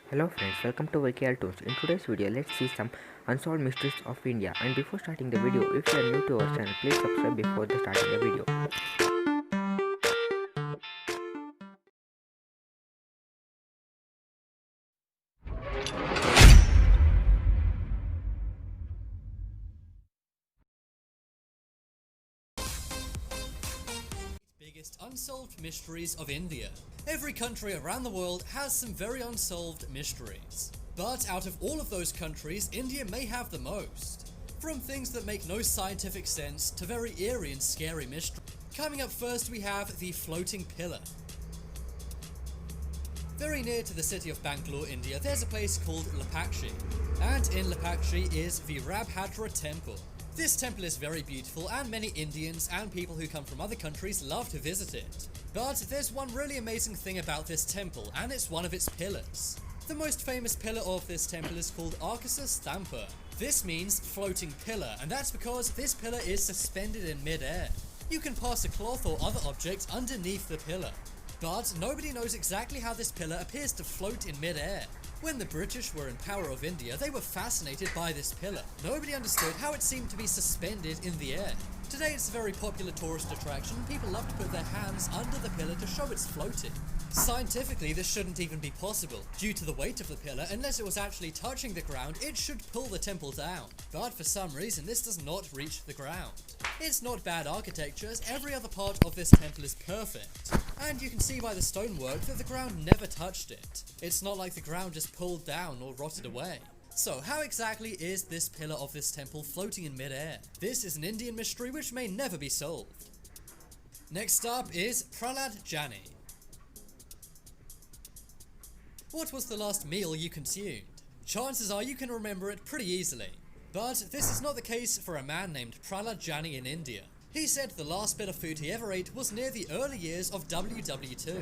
Hello friends, welcome to VKL Toons. In today's video, let's see some unsolved mysteries of India. And before starting the video, if you are new to our channel, please subscribe before starting the video. Biggest unsolved mysteries of India. Every country around the world has some very unsolved mysteries. But out of all of those countries, India may have the most. From things that make no scientific sense to very eerie and scary mysteries. Coming up first, we have the floating pillar. Very near to the city of Bangalore, India, there's a place called Lapakshi. And in Lapakshi is the Rabhadra temple. This temple is very beautiful and many Indians and people who come from other countries love to visit it. But there's one really amazing thing about this temple, and it's one of its pillars. The most famous pillar of this temple is called Akasa Stampa. This means floating pillar, and that's because this pillar is suspended in mid-air. You can pass a cloth or other object underneath the pillar. But nobody knows exactly how this pillar appears to float in mid-air. When the British were in power of India, they were fascinated by this pillar. Nobody understood how it seemed to be suspended in the air. Today it's a very popular tourist attraction. People love to put their hands under the pillar to show it's floating. Scientifically, this shouldn't even be possible. Due to the weight of the pillar, unless it was actually touching the ground, it should pull the temple down. But for some reason, this does not reach the ground. It's not bad architecture, as every other part of this temple is perfect. And you can see by the stonework that the ground never touched it. It's not like the ground just pulled down or rotted away. So how exactly is this pillar of this temple floating in mid-air? This is an Indian mystery which may never be solved. Next up is Prahlad Jani. What was the last meal you consumed? Chances are you can remember it pretty easily. But this is not the case for a man named Prahlad Jani in India. He said the last bit of food he ever ate was near the early years of WW2.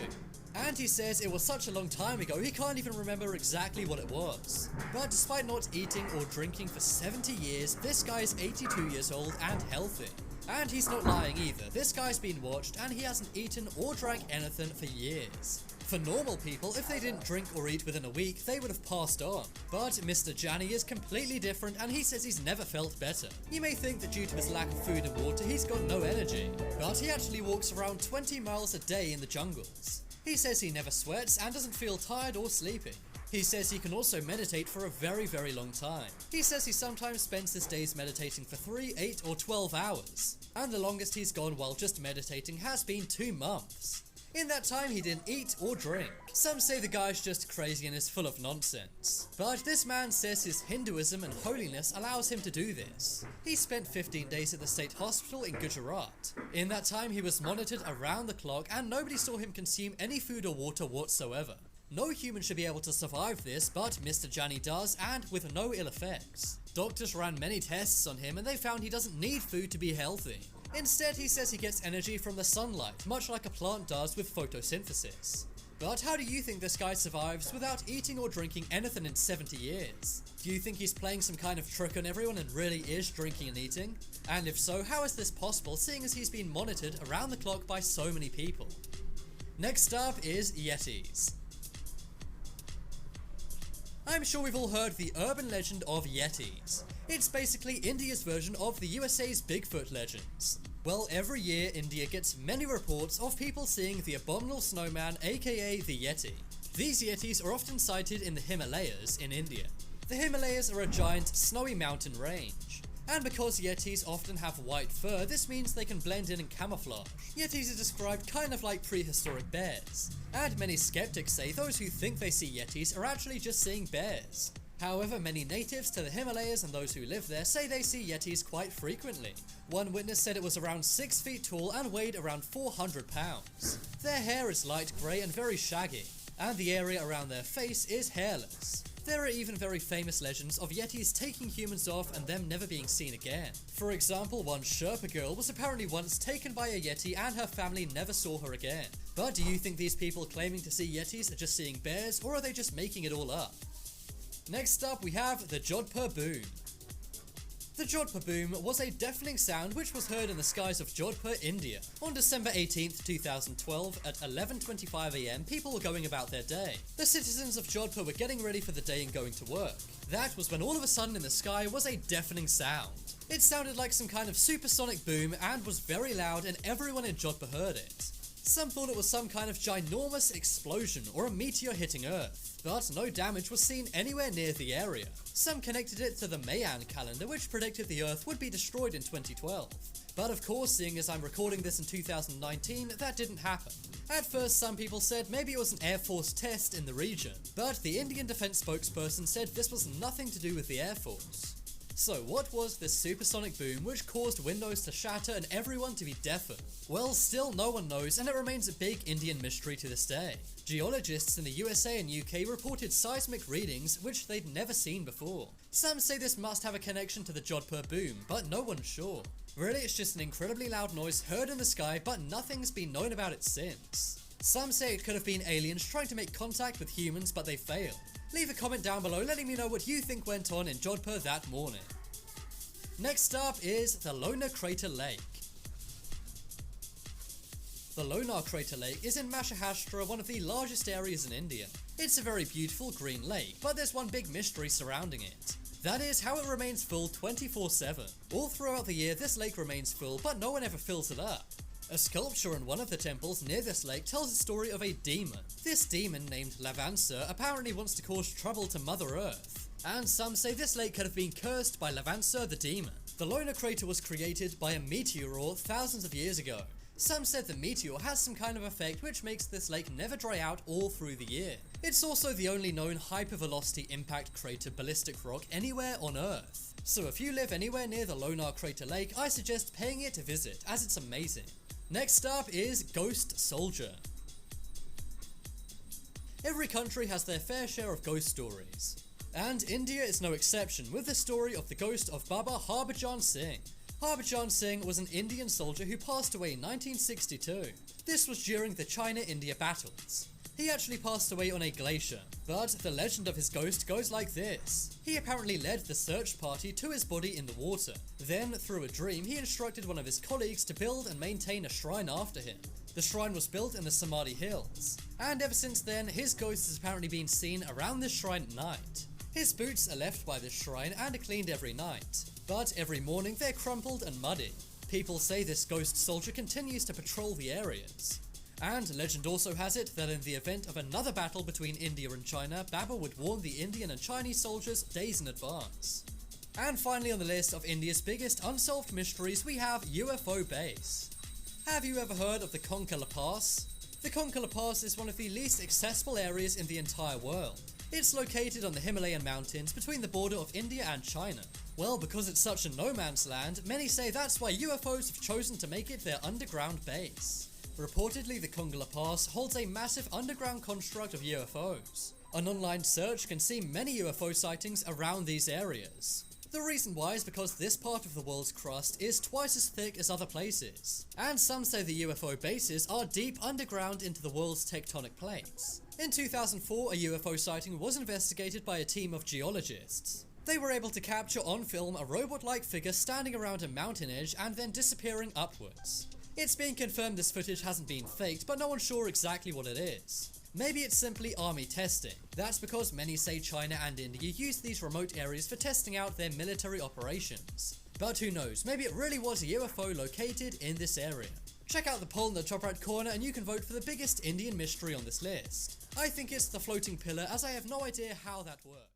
And he says it was such a long time ago he can't even remember exactly what it was. But despite not eating or drinking for 70 years, this guy is 82 years old and healthy. And he's not lying either. This guy's been watched and he hasn't eaten or drank anything for years. For normal people, if they didn't drink or eat within a week, they would have passed on. But Mr. Jani is completely different and he says he's never felt better. You may think that due to his lack of food and water, he's got no energy. But he actually walks around 20 miles a day in the jungles. He says he never sweats and doesn't feel tired or sleepy. He says he can also meditate for a very, very long time. He says he sometimes spends his days meditating for 3, 8 or 12 hours. And the longest he's gone while just meditating has been 2 months. In that time he didn't eat or drink. Some say the guy's just crazy and is full of nonsense. But this man says his Hinduism and holiness allows him to do this. He spent 15 days at the state hospital in Gujarat. In that time he was monitored around the clock and nobody saw him consume any food or water whatsoever. No human should be able to survive this, but Mr. Jani does, and with no ill effects. Doctors ran many tests on him and they found he doesn't need food to be healthy. Instead, he says he gets energy from the sunlight, much like a plant does with photosynthesis. But how do you think this guy survives without eating or drinking anything in 70 years? Do you think he's playing some kind of trick on everyone and really is drinking and eating? And if so, how is this possible, seeing as he's been monitored around the clock by so many people? Next up is Yetis. I'm sure we've all heard the urban legend of Yetis. It's basically India's version of the USA's Bigfoot legends. Well, every year India gets many reports of people seeing the abominable snowman, aka the Yeti. These Yetis are often sighted in the Himalayas in India. The Himalayas are a giant snowy mountain range. And because Yetis often have white fur, this means they can blend in and camouflage. Yetis are described kind of like prehistoric bears. And many skeptics say those who think they see Yetis are actually just seeing bears. However, many natives to the Himalayas and those who live there say they see Yetis quite frequently. One witness said it was around 6 feet tall and weighed around 400 pounds. Their hair is light grey and very shaggy, and the area around their face is hairless. There are even very famous legends of Yetis taking humans off and them never being seen again. For example, one Sherpa girl was apparently once taken by a Yeti and her family never saw her again. But do you think these people claiming to see Yetis are just seeing bears, or are they just making it all up? Next up we have the Jodhpur Boon. The Jodhpur boom was a deafening sound which was heard in the skies of Jodhpur, India. On December 18th, 2012, at 11:25 am, people were going about their day. The citizens of Jodhpur were getting ready for the day and going to work. That was when all of a sudden in the sky was a deafening sound. It sounded like some kind of supersonic boom and was very loud, and everyone in Jodhpur heard it. Some thought it was some kind of ginormous explosion or a meteor hitting Earth, but no damage was seen anywhere near the area. Some connected it to the Mayan calendar, which predicted the Earth would be destroyed in 2012. But of course, seeing as I'm recording this in 2019, that didn't happen. At first, some people said maybe it was an Air Force test in the region, but the Indian Defense spokesperson said this was nothing to do with the Air Force. So what was this supersonic boom which caused windows to shatter and everyone to be deafened? Well, still no one knows, and it remains a big Indian mystery to this day. Geologists in the USA and UK reported seismic readings which they'd never seen before. Some say this must have a connection to the Jodhpur boom, but no one's sure. Really, it's just an incredibly loud noise heard in the sky, but nothing's been known about it since. Some say it could have been aliens trying to make contact with humans, but they failed. Leave a comment down below letting me know what you think went on in Jodhpur that morning. Next up is the Lonar Crater Lake. The Lonar Crater Lake is in Maharashtra, one of the largest areas in India. It's a very beautiful green lake, but there's one big mystery surrounding it. That is how it remains full 24/7. All throughout the year this lake remains full, but no one ever fills it up. A sculpture in one of the temples near this lake tells the story of a demon. This demon, named Lavansa, apparently wants to cause trouble to Mother Earth. And some say this lake could have been cursed by Lavansa the demon. The Lonar crater was created by a meteor thousands of years ago. Some said the meteor has some kind of effect which makes this lake never dry out all through the year. It's also the only known hypervelocity impact crater ballistic rock anywhere on Earth. So if you live anywhere near the Lonar Crater Lake, I suggest paying it a visit, as it's amazing. Next up is Ghost Soldier. Every country has their fair share of ghost stories, and India is no exception, with the story of the ghost of Baba Harbhajan Singh. Harbhajan Singh was an Indian soldier who passed away in 1962. This was during the China-India battles. He actually passed away on a glacier, but the legend of his ghost goes like this. He apparently led the search party to his body in the water. Then, through a dream, he instructed one of his colleagues to build and maintain a shrine after him. The shrine was built in the Samadhi Hills, and ever since then, his ghost has apparently been seen around this shrine at night. His boots are left by this shrine and are cleaned every night, but every morning they're crumpled and muddy. People say this ghost soldier continues to patrol the areas. And legend also has it that in the event of another battle between India and China, Baba would warn the Indian and Chinese soldiers days in advance. And finally on the list of India's biggest unsolved mysteries, we have UFO Base. Have you ever heard of the Konkan La Pass? The Konkan La Pass is one of the least accessible areas in the entire world. It's located on the Himalayan mountains between the border of India and China. Well, because it's such a no man's land, many say that's why UFOs have chosen to make it their underground base. Reportedly, the Konkan La Pass holds a massive underground construct of UFOs. An online search can see many UFO sightings around these areas. The reason why is because this part of the world's crust is twice as thick as other places. And some say the UFO bases are deep underground into the world's tectonic plates. In 2004, a UFO sighting was investigated by a team of geologists. They were able to capture on film a robot-like figure standing around a mountain edge and then disappearing upwards. It's been confirmed this footage hasn't been faked, but no one's sure exactly what it is. Maybe it's simply army testing. That's because many say China and India use these remote areas for testing out their military operations. But who knows, maybe it really was a UFO located in this area. Check out the poll in the top right corner and you can vote for the biggest Indian mystery on this list. I think it's the floating pillar, as I have no idea how that works.